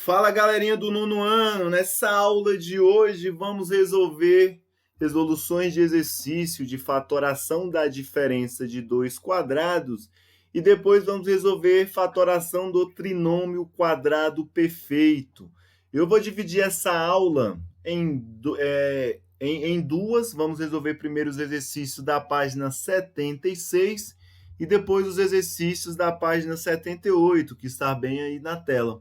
Fala, galerinha do nono ano! Nessa aula de hoje vamos resolver resoluções de exercício de fatoração da diferença de dois quadrados e depois vamos resolver fatoração do trinômio quadrado perfeito. Eu vou dividir essa aula em duas. Vamos resolver primeiro os exercícios da página 76 e depois os exercícios da página 78, que está bem aí na tela.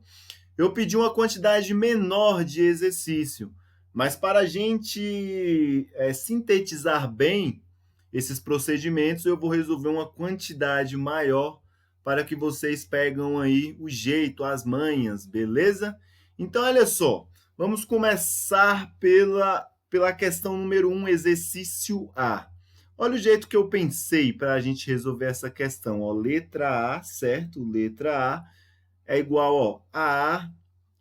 Eu pedi uma quantidade menor de exercício, mas para a gente sintetizar bem esses procedimentos, eu vou resolver uma quantidade maior para que vocês pegam aí o jeito, as manhas, beleza? Então, olha só, vamos começar pela questão número 1, exercício A. Olha o jeito que eu pensei para a gente resolver essa questão. Ó, letra A, certo? Letra A é igual a A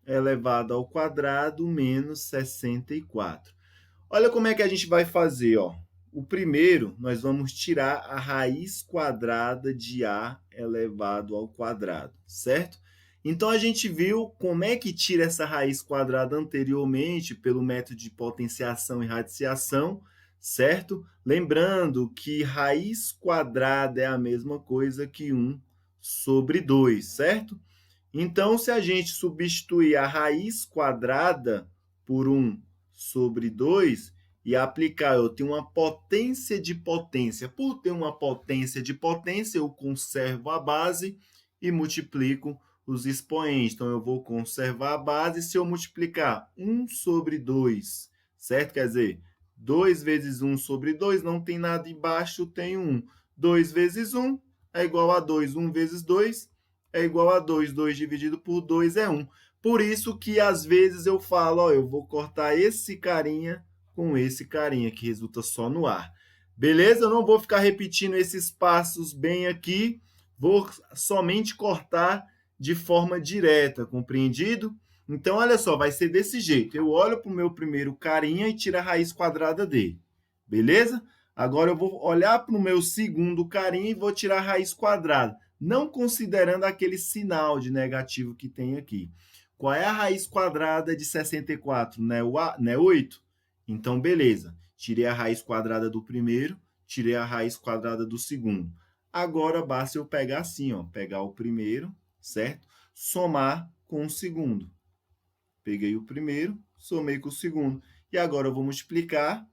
elevado ao quadrado menos 64. Olha como é que a gente vai fazer. Ó. O primeiro, nós vamos tirar a raiz quadrada de A elevado ao quadrado, certo? Então, a gente viu como é que tira essa raiz quadrada anteriormente pelo método de potenciação e radiciação, certo? Lembrando que raiz quadrada é a mesma coisa que 1 sobre 2, certo? Então, se a gente substituir a raiz quadrada por 1 sobre 2 e aplicar, eu tenho uma potência de potência. Por ter uma potência de potência, eu conservo a base e multiplico os expoentes. Então, eu vou conservar a base se eu multiplicar 1 sobre 2, certo? Quer dizer, 2 vezes 1 sobre 2, não tem nada embaixo, tem 1. 2 vezes 1 é igual a 2. 1 vezes 2 é igual a 2. 2 dividido por 2 é 1. Por isso que, às vezes, eu falo, ó, eu vou cortar esse carinha com esse carinha, que resulta só no ar. Beleza? Eu não vou ficar repetindo esses passos bem aqui. Vou somente cortar de forma direta, compreendido? Então, olha só, vai ser desse jeito. Eu olho para o meu primeiro carinha e tiro a raiz quadrada dele. Beleza? Agora, eu vou olhar para o meu segundo carinha e vou tirar a raiz quadrada, não considerando aquele sinal de negativo que tem aqui. Qual é a raiz quadrada de 64? Não é 8? Então, beleza. Tirei a raiz quadrada do primeiro, tirei a raiz quadrada do segundo. Agora, basta eu pegar assim, ó, pegar o primeiro, certo? Somar com o segundo. Peguei o primeiro, somei com o segundo. E agora eu vou multiplicar,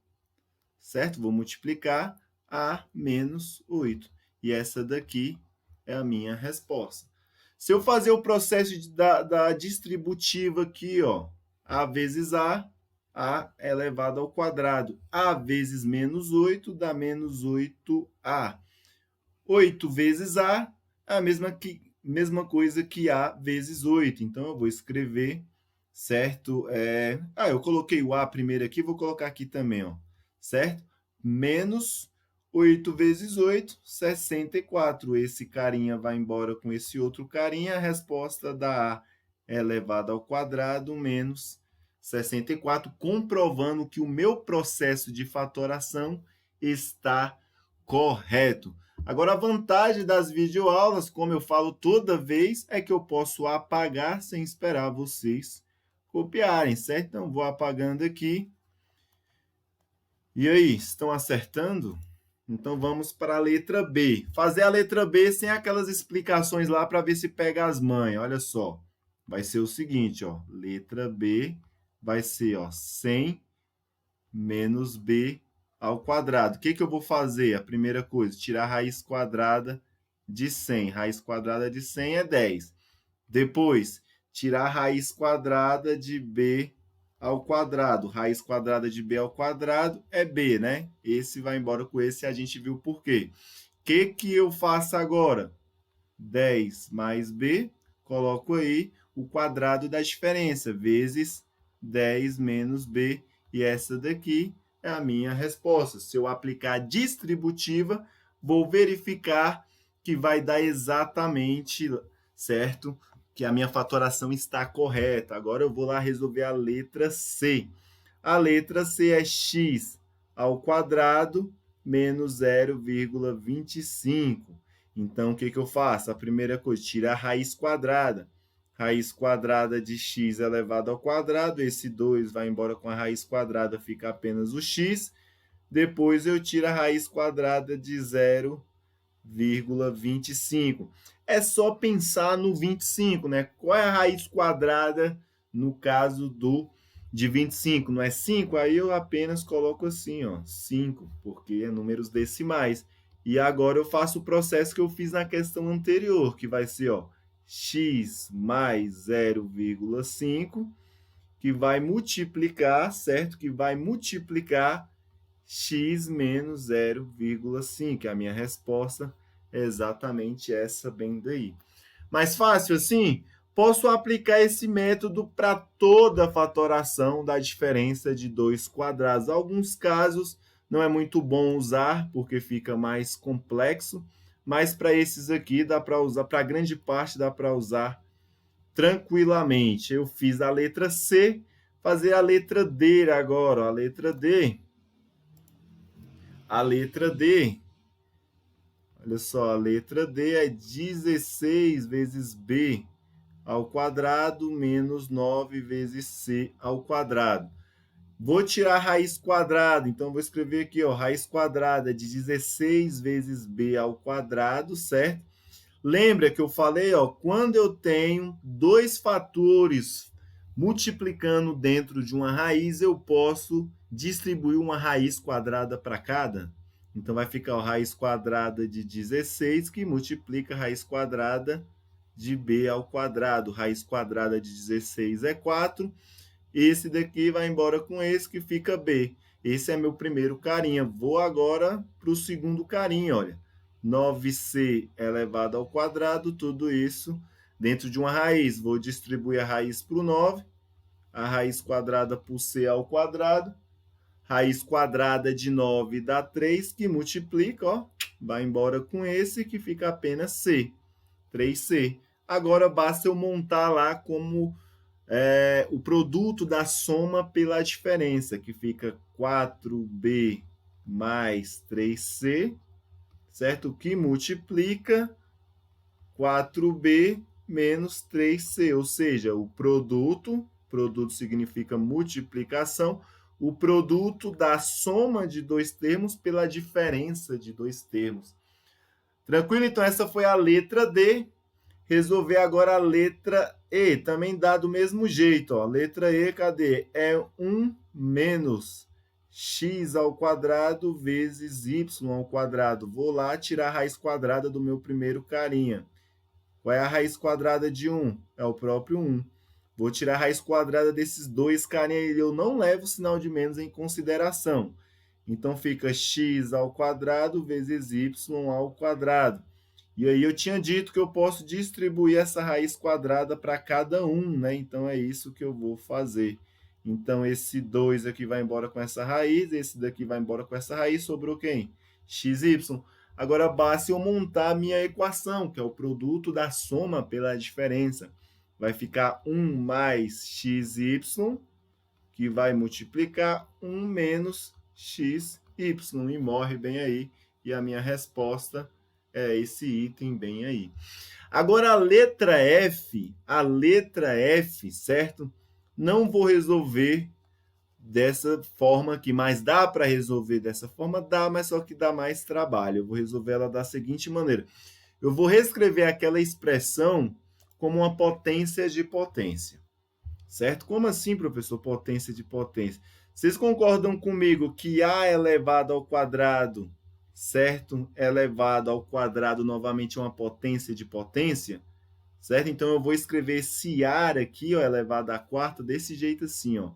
certo? Vou multiplicar a menos 8. E essa daqui é a minha resposta. Se eu fazer o processo da distributiva aqui, ó, A vezes A elevado ao quadrado. A vezes menos 8 dá menos 8A. 8 vezes A é a mesma coisa que A vezes 8. Então, eu vou escrever, certo? Eu coloquei o A primeiro aqui, vou colocar aqui também, ó, certo? Menos 8 vezes 8, 64. Esse carinha vai embora com esse outro carinha. A resposta da A é elevado ao quadrado menos 64, comprovando que o meu processo de fatoração está correto. Agora, a vantagem das videoaulas, como eu falo toda vez, é que eu posso apagar sem esperar vocês copiarem, certo? Então, vou apagando aqui. E aí, estão acertando? Então, vamos para a letra B. Fazer a letra B sem aquelas explicações lá para ver se pega as manhas. Olha só, vai ser o seguinte, ó, letra B vai ser, ó, 100 menos B ao quadrado. O que eu vou fazer? A primeira coisa, tirar a raiz quadrada de 100. Raiz quadrada de 100 é 10. Depois, tirar a raiz quadrada de B ao quadrado. Raiz quadrada de B ao quadrado é B, né? Esse vai embora com esse e a gente viu por quê. O que eu faço agora? 10 mais B, coloco aí o quadrado da diferença, vezes 10 menos B. E essa daqui é a minha resposta. Se eu aplicar a distributiva, vou verificar que vai dar exatamente, certo? Que a minha fatoração está correta. Agora eu vou lá resolver a letra C. A letra C é x ao quadrado menos 0,25. Então, o que eu faço? A primeira coisa, tirar a raiz quadrada. raiz quadrada de x elevado ao quadrado, esse 2 vai embora com a raiz quadrada, fica apenas o x. Depois eu tiro a raiz quadrada de 0,25. É só pensar no 25, né? Qual é a raiz quadrada no caso de 25? Não é 5? Aí eu apenas coloco assim, ó, 5, porque é números decimais. E agora eu faço o processo que eu fiz na questão anterior, que vai ser, ó, x mais 0,5, que vai multiplicar, certo? Que vai multiplicar x menos 0,5. A minha resposta é exatamente essa bem daí. Mais fácil assim? Posso aplicar esse método para toda a fatoração da diferença de dois quadrados. Em alguns casos não é muito bom usar, porque fica mais complexo, mas para esses aqui dá para usar, para grande parte dá para usar tranquilamente. Eu fiz a letra C, fazer a letra D agora. A letra D, olha só, a letra D é 16 vezes B ao quadrado menos 9 vezes C ao quadrado. Vou tirar a raiz quadrada, então vou escrever aqui, ó, raiz quadrada de 16 vezes B ao quadrado, certo? Lembra que eu falei, ó, quando eu tenho dois fatores multiplicando dentro de uma raiz, eu posso distribuir uma raiz quadrada para cada. Então, vai ficar a raiz quadrada de 16, que multiplica a raiz quadrada de b ao quadrado. Raiz quadrada de 16 é 4. Esse daqui vai embora com esse, que fica b. Esse é meu primeiro carinha. Vou agora para o segundo carinha, olha. 9c elevado ao quadrado, tudo isso dentro de uma raiz. Vou distribuir a raiz para o 9, a raiz quadrada por c ao quadrado. Raiz quadrada de 9 dá 3, que multiplica, ó, vai embora com esse, que fica apenas c, 3c. Agora basta eu montar lá como o produto da soma pela diferença, que fica 4b mais 3c, certo? Que multiplica 4b menos 3c, ou seja, o produto significa multiplicação, o produto da soma de dois termos pela diferença de dois termos. Tranquilo? Então, essa foi a letra D. Resolver agora a letra E. Também dá do mesmo jeito. Ó. Letra E, cadê? É 1 menos x ao quadrado vezes y ao quadrado. Vou lá tirar a raiz quadrada do meu primeiro carinha. Qual é a raiz quadrada de 1? É o próprio 1. Vou tirar a raiz quadrada desses dois carinhas e eu não levo o sinal de menos em consideração. Então, fica x ao quadrado vezes y ao quadrado. E aí eu tinha dito que eu posso distribuir essa raiz quadrada para cada um, né? Então, é isso que eu vou fazer. Então, esse 2 aqui vai embora com essa raiz, esse daqui vai embora com essa raiz, sobrou quem? xy. Agora, basta eu montar a minha equação, que é o produto da soma pela diferença. Vai ficar 1 mais xy, que vai multiplicar 1 menos xy, e morre bem aí. E a minha resposta é esse item bem aí. Agora, a letra F, certo? Não vou resolver dessa forma aqui, mas dá para resolver dessa forma? Dá, mas só que dá mais trabalho. Eu vou resolver ela da seguinte maneira. Eu vou reescrever aquela expressão como uma potência de potência, certo? Como assim, professor, potência de potência? Vocês concordam comigo que A elevado ao quadrado, certo? Elevado ao quadrado, novamente, é uma potência de potência, certo? Então, eu vou escrever esse A aqui, ó, elevado à quarta, desse jeito assim, ó.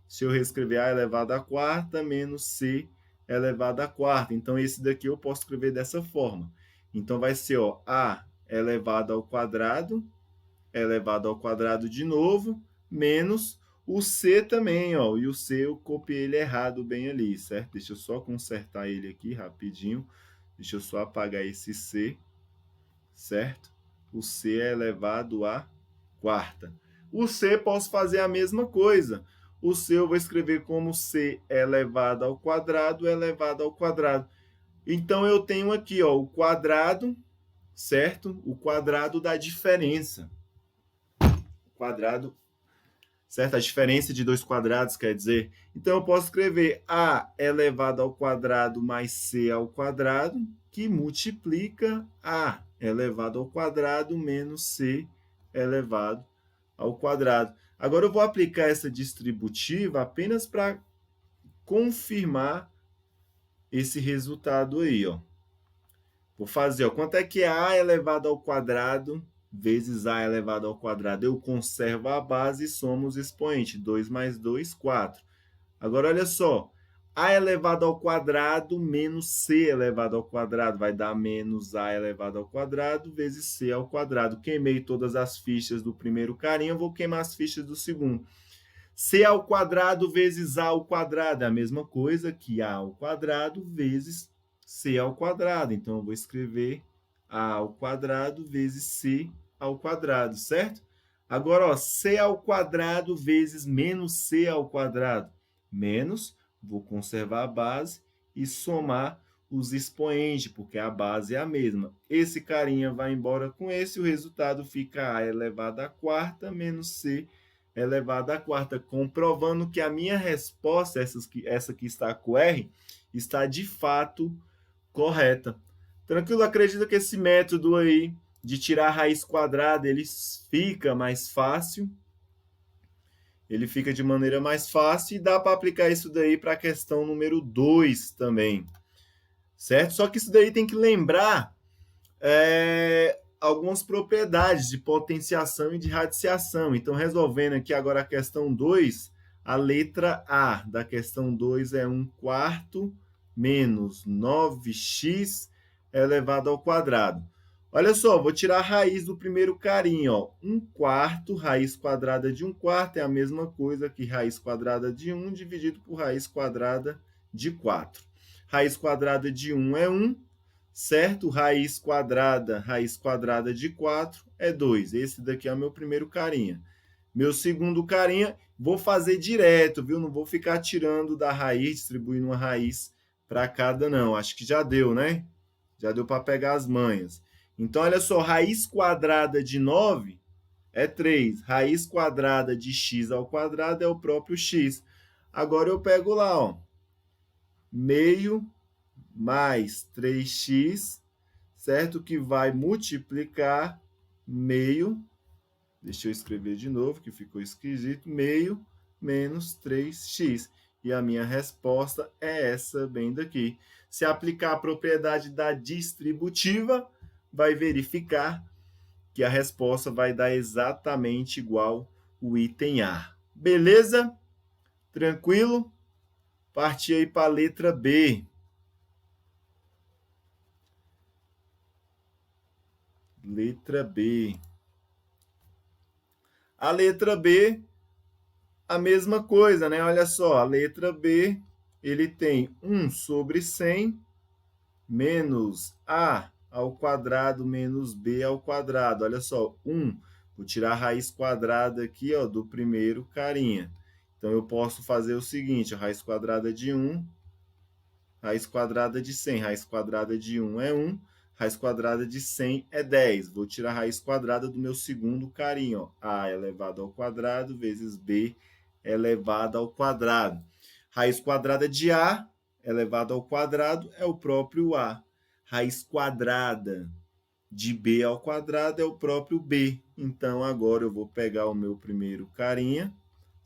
Se eu reescrever A elevado à quarta menos C elevado à quarta. Então, esse daqui eu posso escrever dessa forma. Então, vai ser, ó, A elevado ao quadrado de novo, menos o C também, ó. E o C eu copiei ele errado bem ali, certo? Deixa eu só consertar ele aqui rapidinho. Deixa eu só apagar esse C, certo? O C é elevado à quarta. O C posso fazer a mesma coisa. O C eu vou escrever como C elevado ao quadrado. Então, eu tenho aqui, ó, o quadrado, certo? O quadrado da diferença. quadrado, certo? A diferença de dois quadrados, quer dizer. Então, eu posso escrever a elevado ao quadrado mais c ao quadrado, que multiplica a elevado ao quadrado menos c elevado ao quadrado. Agora, eu vou aplicar essa distributiva apenas para confirmar esse resultado aí, ó. Vou fazer, ó, quanto é que é a elevado ao quadrado vezes a elevado ao quadrado? Eu conservo a base e somo os expoentes. 2 mais 2, 4. Agora, olha só. A elevado ao quadrado menos c elevado ao quadrado vai dar menos a elevado ao quadrado vezes c ao quadrado. Queimei todas as fichas do primeiro carinha, vou queimar as fichas do segundo. C ao quadrado vezes a ao quadrado é a mesma coisa que a ao quadrado vezes c ao quadrado. Então, eu vou escrever a ao quadrado vezes c ao quadrado, certo? Agora, ó, c ao quadrado vezes menos c ao quadrado. Menos, vou conservar a base e somar os expoentes, porque a base é a mesma. Esse carinha vai embora com esse, o resultado fica a elevado à quarta menos c elevado à quarta, comprovando que a minha resposta, essa que está com R, está de fato correta. Tranquilo? Acredito que esse método aí de tirar a raiz quadrada, ele fica mais fácil. Ele fica de maneira mais fácil e dá para aplicar isso daí para a questão número 2 também. Certo? Só que isso daí tem que lembrar algumas propriedades de potenciação e de radiciação. Então, resolvendo aqui agora a questão 2, a letra A da questão 2 é 1 quarto menos 9x elevado ao quadrado. Olha só, vou tirar a raiz do primeiro carinho. Ó. 1 quarto, raiz quadrada de 1 quarto é a mesma coisa que raiz quadrada de 1 dividido por raiz quadrada de 4. Raiz quadrada de 1 é 1. Certo? Raiz quadrada de 4 é 2. Esse daqui é o meu primeiro carinha. Meu segundo carinha, vou fazer direto, viu? Não vou ficar tirando da raiz, distribuindo uma raiz para cada, não. Acho que já deu, né? Já deu para pegar as manhas. Então, olha só, raiz quadrada de 9 é 3. Raiz quadrada de x ao quadrado é o próprio x. Agora, eu pego lá, ó, meio mais 3x, certo? Que vai multiplicar meio, deixa eu escrever de novo, que ficou esquisito, meio menos 3x. E a minha resposta é essa bem daqui. Se aplicar a propriedade da distributiva, vai verificar que a resposta vai dar exatamente igual o item A. Beleza? Tranquilo? Parti aí para a letra B. Letra B. A letra B, a mesma coisa, né? Olha só, a letra B, ele tem 1 sobre 100 menos A ao quadrado menos B ao quadrado. Olha só, 1. Vou tirar a raiz quadrada aqui, ó, do primeiro carinha. Então, eu posso fazer o seguinte, a raiz quadrada de 1, raiz quadrada de 100. Raiz quadrada de 1 é 1. Raiz quadrada de 100 é 10. Vou tirar a raiz quadrada do meu segundo carinho. Ó. A elevado ao quadrado vezes B elevado ao quadrado. Raiz quadrada de A elevado ao quadrado é o próprio A. Raiz quadrada de B ao quadrado é o próprio B. Então, agora eu vou pegar o meu primeiro carinha,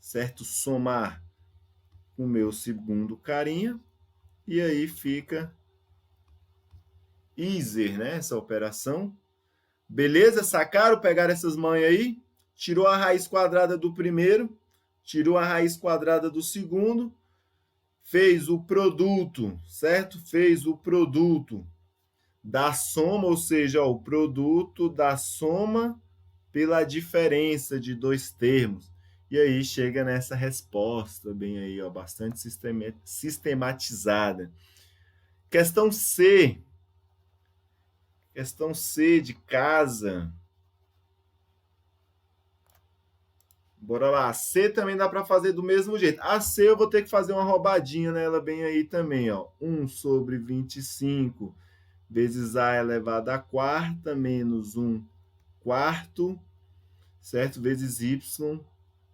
certo? Somar com o meu segundo carinha. E aí fica easier, né? Essa operação. Beleza? Sacaram? Pegaram essas manhas aí? Tirou a raiz quadrada do primeiro, tirou a raiz quadrada do segundo, fez o produto, certo? Fez o produto da soma, ou seja, ó, o produto da soma pela diferença de dois termos. E aí chega nessa resposta bem aí, ó, bastante sistematizada. Questão C. Questão C de casa. Bora lá. A C também dá para fazer do mesmo jeito. A C eu vou ter que fazer uma roubadinha nela bem aí também, ó. 1 sobre 25 vezes A elevado à quarta menos 1 quarto, certo? Vezes y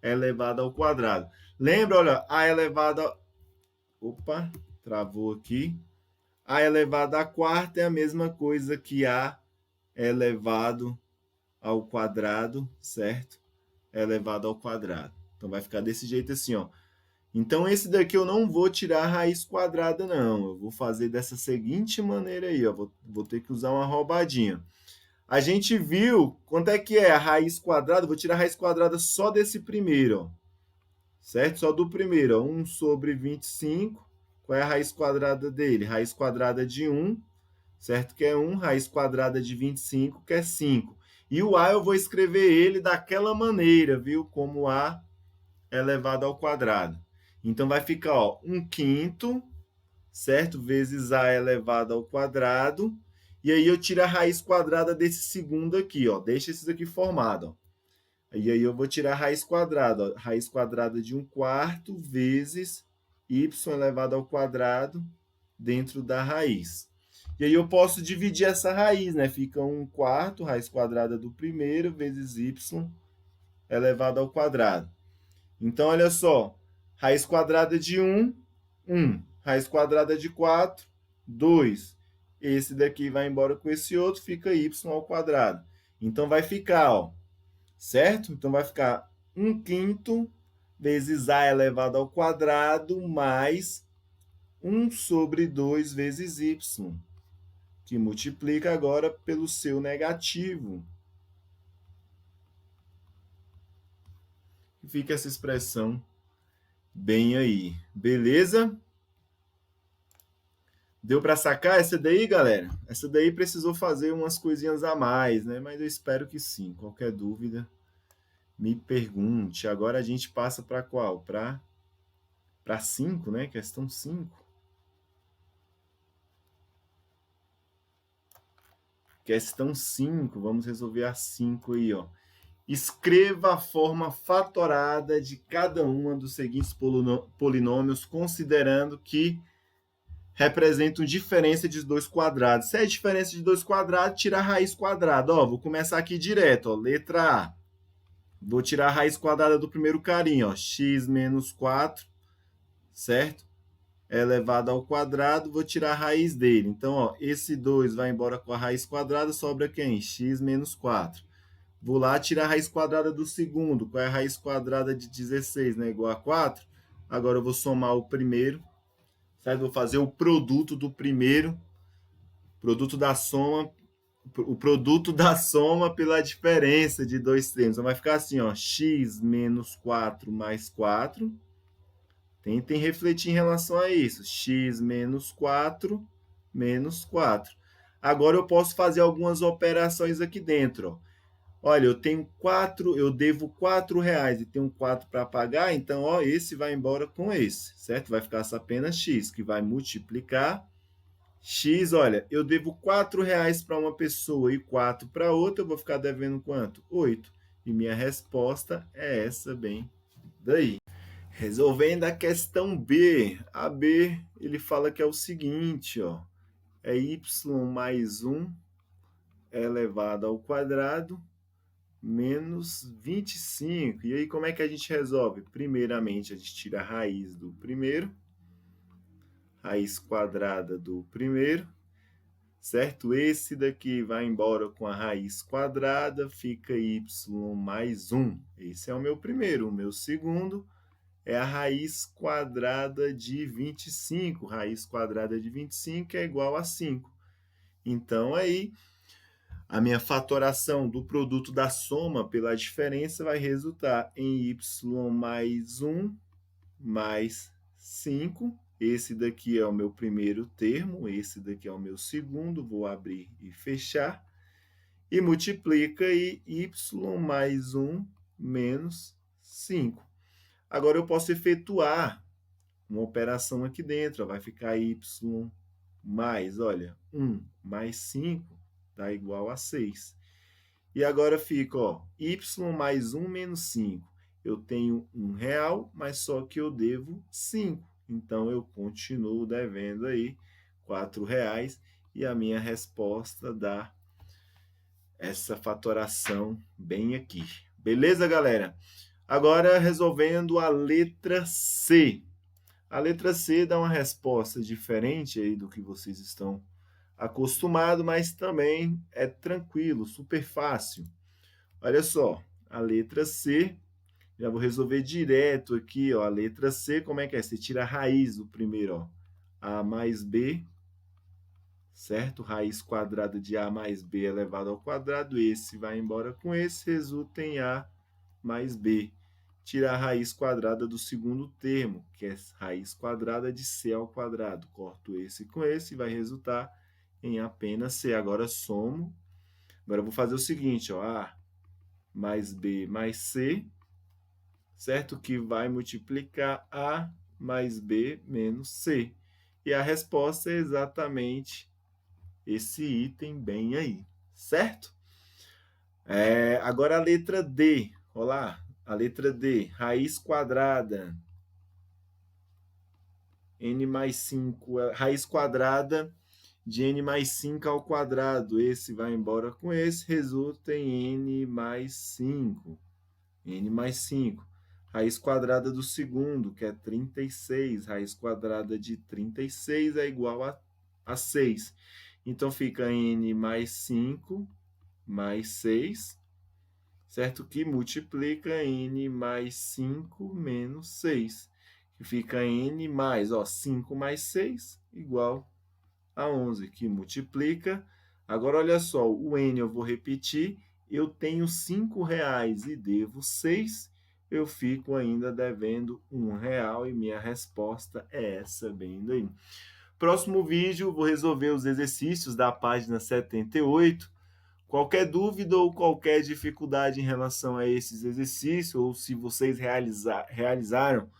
elevado ao quadrado. Lembra, olha, a elevado a... Opa, travou aqui. A elevado à quarta é a mesma coisa que a elevado ao quadrado, certo? Elevado ao quadrado. Então, vai ficar desse jeito assim, ó. Então, esse daqui eu não vou tirar a raiz quadrada, não. Eu vou fazer dessa seguinte maneira aí, ó. Vou ter que usar uma roubadinha. A gente viu quanto é que é a raiz quadrada. Vou tirar a raiz quadrada só desse primeiro, ó. Certo? Só do primeiro, ó. 1 sobre 25. Qual é a raiz quadrada dele? Raiz quadrada de 1, certo? Que é 1. Raiz quadrada de 25, que é 5. E o a eu vou escrever ele daquela maneira, viu? Como a elevado ao quadrado. Então, vai ficar, ó, 1/5, certo? Vezes a elevado ao quadrado. E aí, eu tiro a raiz quadrada desse segundo aqui, ó. Deixa esses aqui formados, ó. E aí, eu vou tirar a raiz quadrada, ó. Raiz quadrada de 1/4 vezes y elevado ao quadrado dentro da raiz. E aí, eu posso dividir essa raiz, né? Fica 1/4, raiz quadrada do primeiro, vezes y elevado ao quadrado. Então, olha só, raiz quadrada de 1, 1. Raiz quadrada de 4, 2. Esse daqui vai embora com esse outro, fica y ao quadrado. Então, vai ficar, ó, certo? Então, vai ficar 1/5 vezes a elevado ao quadrado mais 1 sobre 2 vezes y, que multiplica agora pelo seu negativo. Fica essa expressão bem aí, beleza? Deu para sacar essa daí, galera? Essa daí precisou fazer umas coisinhas a mais, né? Mas eu espero que sim. Qualquer dúvida, me pergunte. Agora a gente passa para qual? Para 5, né? Questão 5. Questão 5. Vamos resolver a 5 aí, ó. Escreva a forma fatorada de cada uma dos seguintes polinômios, considerando que representam diferença de dois quadrados. Se é diferença de dois quadrados, tira a raiz quadrada. Ó, vou começar aqui direto. Ó, letra A. Vou tirar a raiz quadrada do primeiro carinho. Ó, x menos 4, certo? Elevado ao quadrado, vou tirar a raiz dele. Então, ó, esse 2 vai embora com a raiz quadrada, sobra quem? X menos 4. Vou lá tirar a raiz quadrada do segundo. Qual é a raiz quadrada de 16? Né? Igual a 4. Agora eu vou somar o primeiro. Certo? Vou fazer o produto do primeiro. Produto da soma. O produto da soma pela diferença de dois termos. Então vai ficar assim, ó. X menos 4 mais 4. Tentem refletir em relação a isso. X menos 4 menos 4. Agora eu posso fazer algumas operações aqui dentro, ó. Olha, eu tenho 4, eu devo R$ 4 e tenho 4 para pagar, então, ó, esse vai embora com esse, certo? Vai ficar apenas x, que vai multiplicar x. Olha, eu devo R$ 4 para uma pessoa e 4 para outra, eu vou ficar devendo quanto? 8. E minha resposta é essa bem daí. Resolvendo a questão B. A B, ele fala que é o seguinte, ó. É y mais 1 elevado ao quadrado menos 25. E aí, como é que a gente resolve? Primeiramente, a gente tira a raiz do primeiro, raiz quadrada do primeiro, certo? Esse daqui vai embora com a raiz quadrada, fica y mais 1. Esse é o meu primeiro. O meu segundo é a raiz quadrada de 25. Raiz quadrada de 25 é igual a 5. Então, aí, a minha fatoração do produto da soma pela diferença vai resultar em y mais 1 mais 5. Esse daqui é o meu primeiro termo, esse daqui é o meu segundo. Vou abrir e fechar. E multiplica aí y mais 1 menos 5. Agora, eu posso efetuar uma operação aqui dentro. Ó, vai ficar y mais, olha, 1 mais 5. Dá igual a 6. E agora fica, ó, y mais 1 menos 5. Eu tenho R$1, mas só que eu devo 5. Então, eu continuo devendo aí R$4. E a minha resposta dá essa fatoração bem aqui. Beleza, galera? Agora, resolvendo a letra C. A letra C dá uma resposta diferente aí do que vocês estão acostumados, mas também é tranquilo, super fácil. Olha só, a letra C, já vou resolver direto aqui, ó. A letra C, como é que é? Você tira a raiz do primeiro, ó. A mais B, certo? Raiz quadrada de A mais B elevado ao quadrado, esse vai embora com esse, resulta em A mais B. Tirar a raiz quadrada do segundo termo, que é raiz quadrada de C ao quadrado. Corto esse com esse, vai resultar em apenas C. Agora somo. Agora eu vou fazer o seguinte, ó, A mais B mais C, certo? Que vai multiplicar A mais B menos C. E a resposta é exatamente esse item bem aí, certo? Agora a letra D. Olha lá, a letra D. Raiz quadrada. N mais 5. Raiz quadrada de N mais 5 ao quadrado. Esse vai embora com esse, resulta em N mais 5. N mais 5. Raiz quadrada do segundo, que é 36. Raiz quadrada de 36 é igual a 6. Então, fica N mais 5 mais 6, certo? Que multiplica N mais 5 menos 6. Que fica N mais, ó, 5 mais 6 igual a 11, que multiplica. Agora, olha só, o N eu vou repetir. Eu tenho R$ 5 e devo 6. Eu fico ainda devendo R$ 1 e minha resposta é essa, bem daí. Próximo vídeo, vou resolver os exercícios da página 78. Qualquer dúvida ou qualquer dificuldade em relação a esses exercícios, ou se vocês realizaram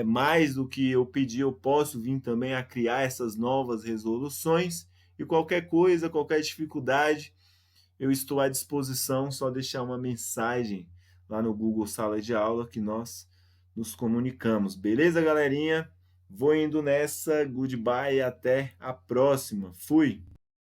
mais do que eu pedi, eu posso vir também a criar essas novas resoluções. E qualquer coisa, qualquer dificuldade, eu estou à disposição, só deixar uma mensagem lá no Google Sala de Aula que nós nos comunicamos. Beleza, galerinha? Vou indo nessa, goodbye e até a próxima. Fui!